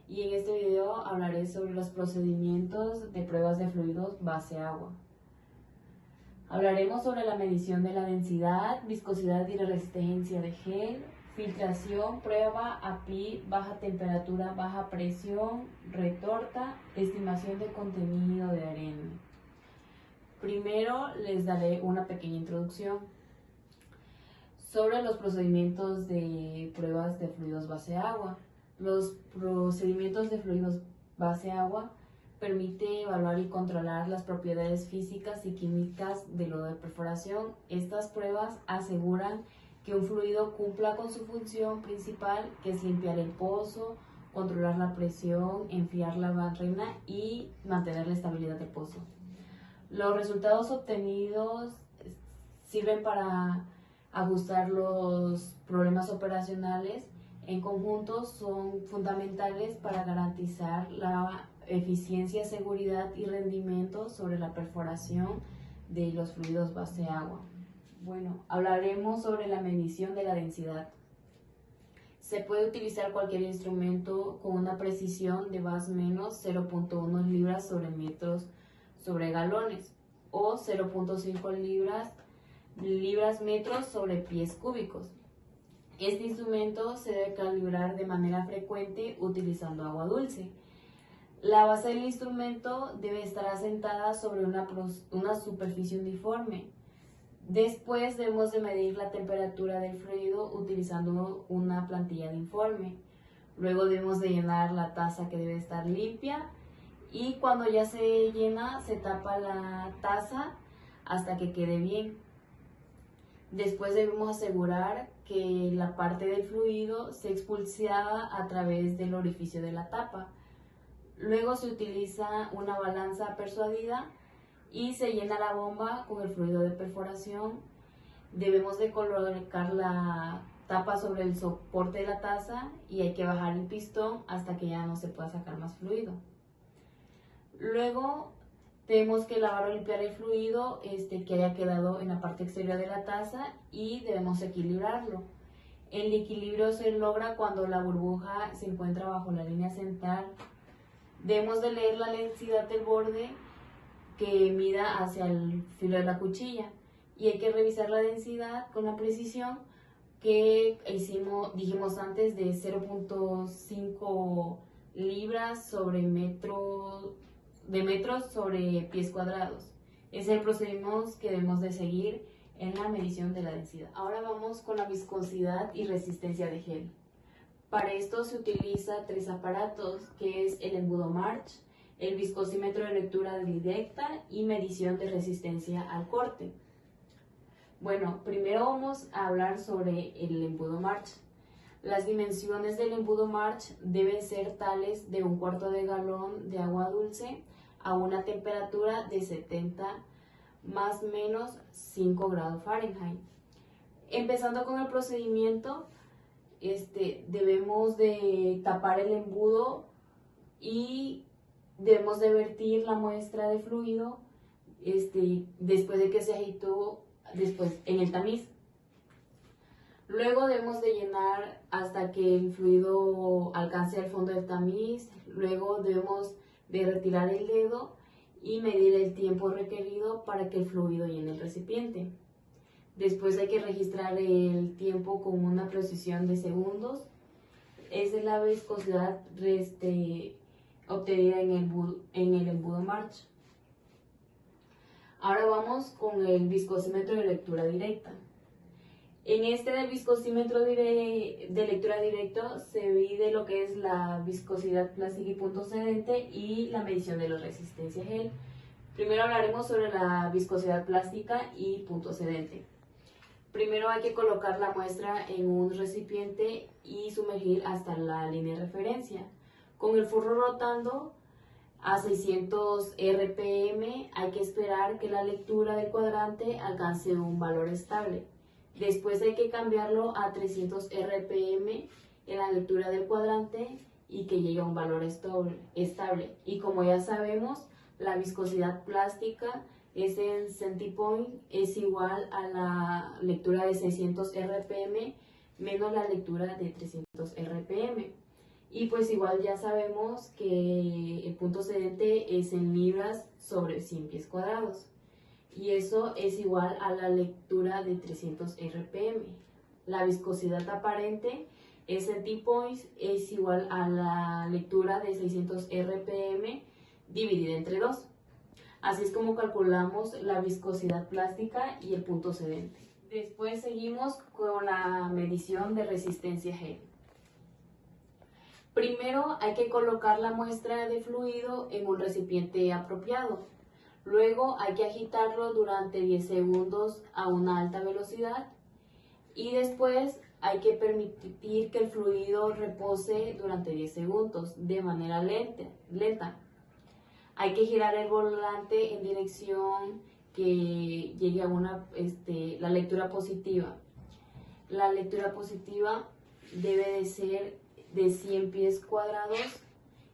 y en este video hablaré sobre los procedimientos de pruebas de fluidos base agua. Hablaremos sobre la medición de la densidad, viscosidad y resistencia de gel, filtración, prueba, API, baja temperatura, baja presión, retorta, estimación de contenido de arena. Primero les daré una pequeña introducción sobre los procedimientos de pruebas de fluidos base agua. Los procedimientos de fluidos base agua permite evaluar y controlar las propiedades físicas y químicas del lodo de perforación. Estas pruebas aseguran que un fluido cumpla con su función principal, que es limpiar el pozo, controlar la presión, enfriar la barrena y mantener la estabilidad del pozo. Los resultados obtenidos sirven para ajustar los problemas operacionales. En conjunto son fundamentales para garantizar la eficiencia, seguridad y rendimiento sobre la perforación de los fluidos base agua. Bueno, hablaremos sobre la medición de la densidad. Se puede utilizar cualquier instrumento con una precisión de más o menos 0.1 libras sobre metros sobre galones o 0.5 libras metros sobre pies cúbicos. Este instrumento se debe calibrar de manera frecuente utilizando agua dulce. La base del instrumento debe estar asentada sobre una superficie uniforme. Después debemos de medir la temperatura del fluido utilizando una plantilla de informe. Luego debemos de llenar la taza, que debe estar limpia, y cuando ya se llena se tapa la taza hasta que quede bien. Después debemos asegurar que la parte del fluido sea expulsada a través del orificio de la tapa. Luego se utiliza una balanza persuadida y se llena la bomba con el fluido de perforación. Debemos de colocar la tapa sobre el soporte de la taza y hay que bajar el pistón hasta que ya no se pueda sacar más fluido. Luego tenemos que lavar o limpiar el fluido que haya quedado en la parte exterior de la taza y debemos equilibrarlo. El equilibrio se logra cuando la burbuja se encuentra bajo la línea central. Debemos de leer la densidad del borde que mida hacia el filo de la cuchilla y hay que revisar la densidad con la precisión que dijimos antes, de 0.5 libras sobre metros sobre pies cuadrados. Es el procedimiento que debemos de seguir en la medición de la densidad. Ahora vamos con la viscosidad y resistencia de gel. Para esto se utiliza 3 aparatos, que es el embudo March, el viscosímetro de lectura directa y medición de resistencia al corte. Bueno, primero vamos a hablar sobre el embudo March. Las dimensiones del embudo March deben ser tales de 1/4 de galón de agua dulce a una temperatura de 70 más menos 5 grados Fahrenheit. Empezando con el procedimiento, debemos de tapar el embudo y debemos de vertir la muestra de fluido después de que se agitó en el tamiz. Luego debemos de llenar hasta que el fluido alcance el fondo del tamiz. Luego debemos de retirar el dedo y medir el tiempo requerido para que el fluido llene el recipiente. Después hay que registrar el tiempo con una precisión de segundos. Esa es la viscosidad obtenida en el embudo March. Ahora vamos con el viscosímetro de lectura directa. En del viscosímetro de lectura directo se mide lo que es la viscosidad plástica y punto cedente y la medición de la resistencia gel. Primero hablaremos sobre la viscosidad plástica y punto cedente. Primero hay que colocar la muestra en un recipiente y sumergir hasta la línea de referencia. Con el forro rotando a 600 RPM hay que esperar que la lectura del cuadrante alcance un valor estable. Después hay que cambiarlo a 300 RPM en la lectura del cuadrante y que llegue a un valor estable. Y como ya sabemos, la viscosidad plástica en centipoint es igual a la lectura de 600 RPM menos la lectura de 300 RPM. Y pues igual ya sabemos que el punto sedente es en libras sobre 100 pies cuadrados. Y eso es igual a la lectura de 300 RPM. La viscosidad aparente, ST points, es igual a la lectura de 600 RPM dividida entre 2. Así es como calculamos la viscosidad plástica y el punto sedente. Después seguimos con la medición de resistencia G. Primero hay que colocar la muestra de fluido en un recipiente apropiado. Luego hay que agitarlo durante 10 segundos a una alta velocidad y después hay que permitir que el fluido repose durante 10 segundos de manera lenta. Hay que girar el volante en dirección que llegue a la lectura positiva. La lectura positiva debe de ser de 100 pies cuadrados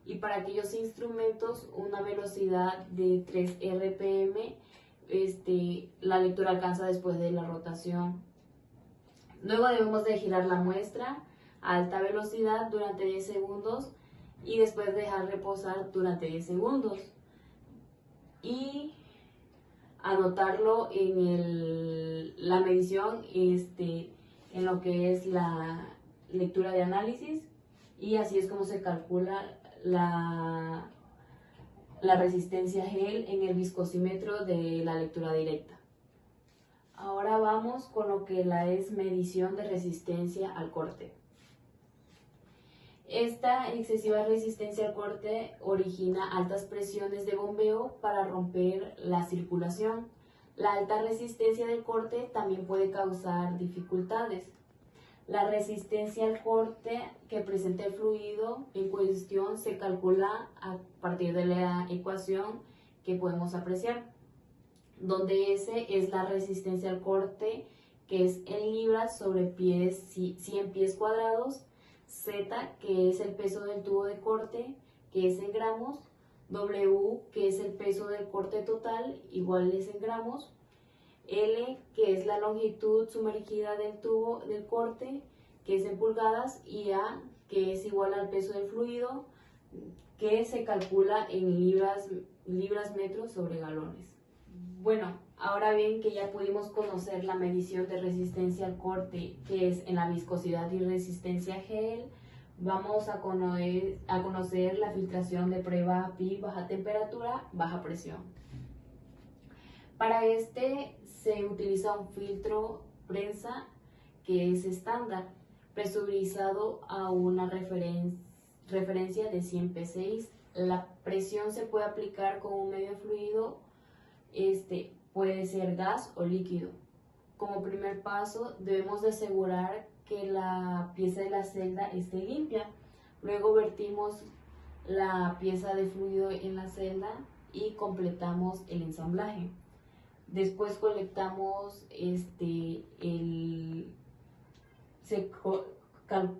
y para aquellos instrumentos una velocidad de 3 RPM, la lectura alcanza después de la rotación. Luego debemos de girar la muestra a alta velocidad durante 10 segundos y después dejar reposar durante 10 segundos y anotarlo en la medición en lo que es la lectura de análisis, y así es como se calcula la resistencia gel en el viscosímetro de la lectura directa. Ahora vamos con lo que es medición de resistencia al corte. Esta excesiva resistencia al corte origina altas presiones de bombeo para romper la circulación. La alta resistencia del corte también puede causar dificultades. La resistencia al corte que presenta el fluido en cuestión se calcula a partir de la ecuación que podemos apreciar, donde S es la resistencia al corte, que es en libras sobre 100 pies cuadrados, Z, que es el peso del tubo de corte, que es en gramos, W, que es el peso del corte total, igual es en gramos, L, que es la longitud sumergida del tubo del corte, que es en pulgadas, y A, que es igual al peso del fluido, que se calcula en libras metros sobre galones. Bueno, ahora bien que ya pudimos conocer la medición de resistencia al corte, que es en la viscosidad y resistencia gel, vamos a conocer la filtración de prueba API baja temperatura, baja presión. Para se utiliza un filtro prensa que es estándar, presurizado a una referencia de 100 psi. La presión se puede aplicar con un medio fluido, puede ser gas o líquido. Como primer paso debemos de asegurar que la pieza de la celda esté limpia. Luego vertimos la pieza de fluido en la celda y completamos el ensamblaje. Después colectamos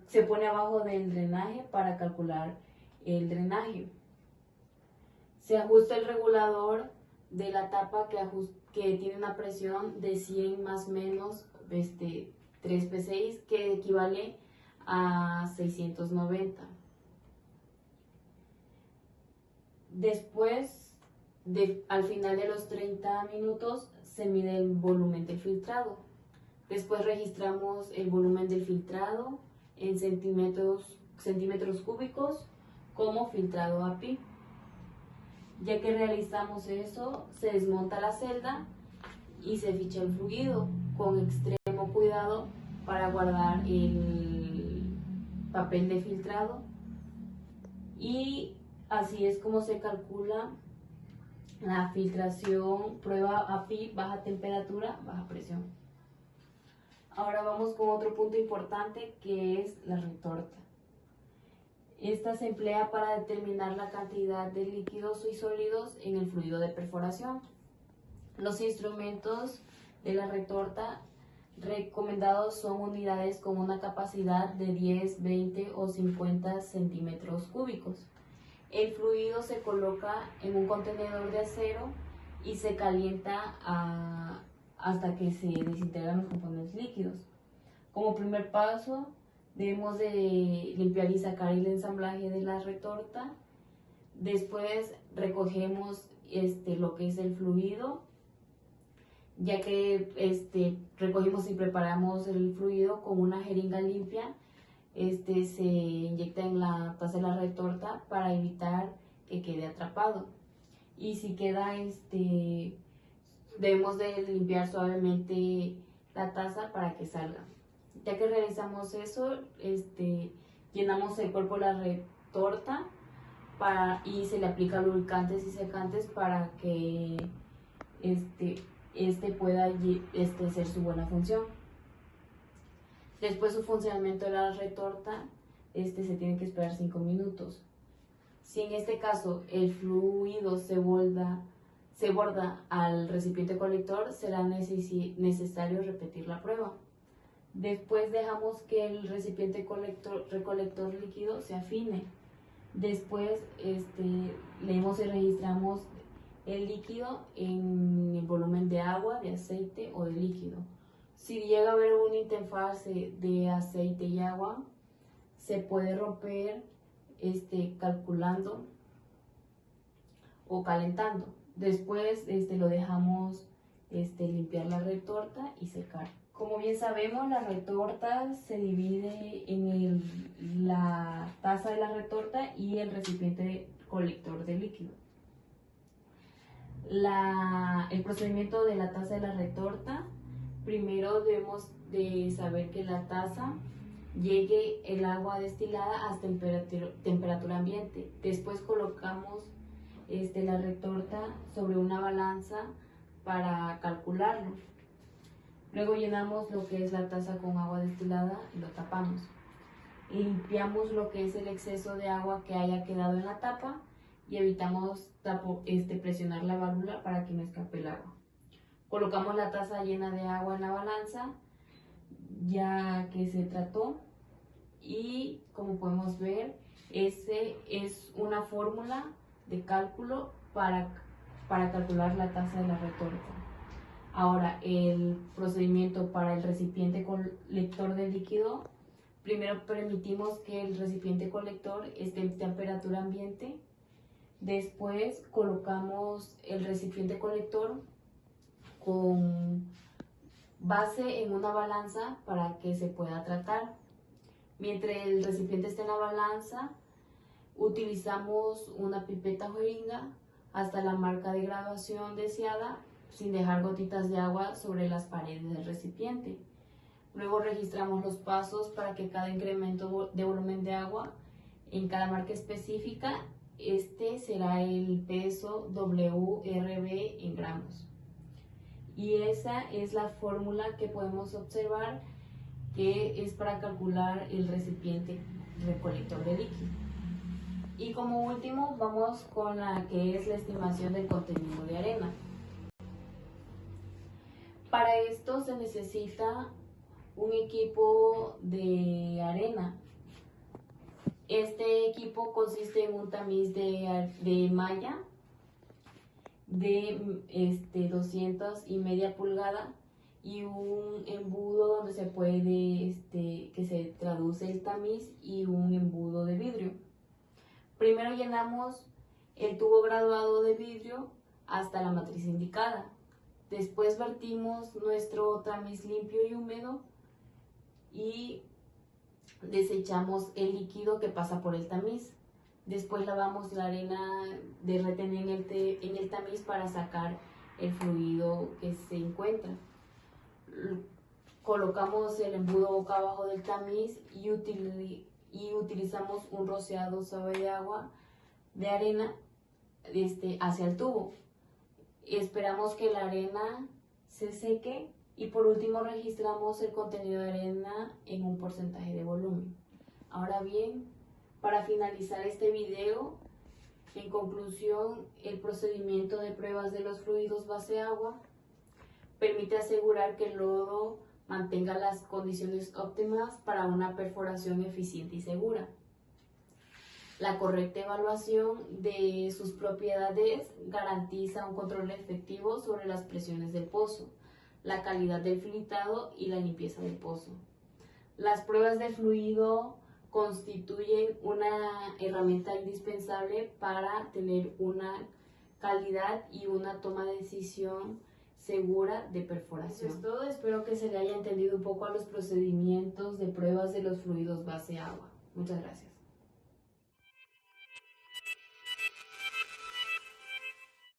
se pone abajo del drenaje para calcular el drenaje. Se ajusta el regulador de la tapa que tiene una presión de 100 más menos 3 psi, que equivale a 690. Después, al final de los 30 minutos, se mide el volumen del filtrado. Después registramos el volumen del filtrado en centímetros cúbicos como filtrado API. Ya que realizamos eso, se desmonta la celda y se ficha el fluido con extremo cuidado para guardar el papel de filtrado, y así es como se calcula la filtración prueba API baja temperatura, baja presión. Ahora vamos con otro punto importante, que es la retorta. Esta se emplea para determinar la cantidad de líquidos y sólidos en el fluido de perforación. Los instrumentos de la retorta recomendados son unidades con una capacidad de 10, 20 o 50 centímetros cúbicos. El fluido se coloca en un contenedor de acero y se calienta hasta que se desintegran los componentes líquidos. Como primer paso, Debemos de limpiar y sacar el ensamblaje de la retorta. Después recogemos lo que es el fluido. Ya que recogimos y preparamos el fluido con una jeringa limpia, se inyecta en la taza de la retorta para evitar que quede atrapado. Y si queda, debemos de limpiar suavemente la taza para que salga. Ya que realizamos eso, llenamos el cuerpo de la retorta y se le aplica lubricantes y secantes para que pueda hacer su buena función. Después su funcionamiento de la retorta se tiene que esperar 5 minutos. Si en este caso el fluido se borda al recipiente colector, será necesario repetir la prueba. Después dejamos que el recipiente recolector líquido se afine. Después leemos y registramos el líquido en el volumen de agua, de aceite o de líquido. Si llega a haber un interfase de aceite y agua, se puede romper calculando o calentando. Después lo dejamos limpiar la retorta y secar. Como bien sabemos, la retorta se divide en la taza de la retorta y el recipiente colector de líquido. El procedimiento de la taza de la retorta: primero debemos de saber que la taza llegue el agua destilada hasta temperatura ambiente. Después colocamos la retorta sobre una balanza para calcularlo. Luego llenamos lo que es la taza con agua destilada y lo tapamos. Limpiamos lo que es el exceso de agua que haya quedado en la tapa y evitamos presionar la válvula para que no escape el agua. Colocamos la taza llena de agua en la balanza ya que se trató, y como podemos ver, ese es una fórmula de cálculo para calcular la tasa de la retorta. Ahora, el procedimiento para el recipiente colector de líquido: primero permitimos que el recipiente colector esté en temperatura ambiente. Después colocamos el recipiente colector con base en una balanza para que se pueda tratar. Mientras el recipiente esté en la balanza, utilizamos una pipeta o jeringa hasta la marca de graduación deseada, sin dejar gotitas de agua sobre las paredes del recipiente. Luego registramos los pasos para que cada incremento de volumen de agua en cada marca específica, será el peso WRB en gramos. Y esa es la fórmula que podemos observar, que es para calcular el recipiente recolector de líquido. Y como último, vamos con la que es la estimación del contenido de arena. Para esto se necesita un equipo de arena. Este equipo consiste en un tamiz de malla de 200 y media pulgada y un embudo donde se puede, que se traduce el tamiz, y un embudo de vidrio. Primero llenamos el tubo graduado de vidrio hasta la matriz indicada. Después vertimos nuestro tamiz limpio y húmedo y desechamos el líquido que pasa por el tamiz. Después lavamos la arena de retener en el tamiz para sacar el fluido que se encuentra. Colocamos el embudo boca abajo del tamiz y utilizamos un rociado suave de agua de arena hacia el tubo. Esperamos que la arena se seque y por último registramos el contenido de arena en un porcentaje de volumen. Ahora bien, para finalizar este video, en conclusión, el procedimiento de pruebas de los fluidos base agua permite asegurar que el lodo mantenga las condiciones óptimas para una perforación eficiente y segura. La correcta evaluación de sus propiedades garantiza un control efectivo sobre las presiones del pozo, la calidad del filtrado y la limpieza del pozo. Las pruebas de fluido constituyen una herramienta indispensable para tener una calidad y una toma de decisión segura de perforación. Eso es todo. Espero que se le haya entendido un poco a los procedimientos de pruebas de los fluidos base agua. Muchas gracias.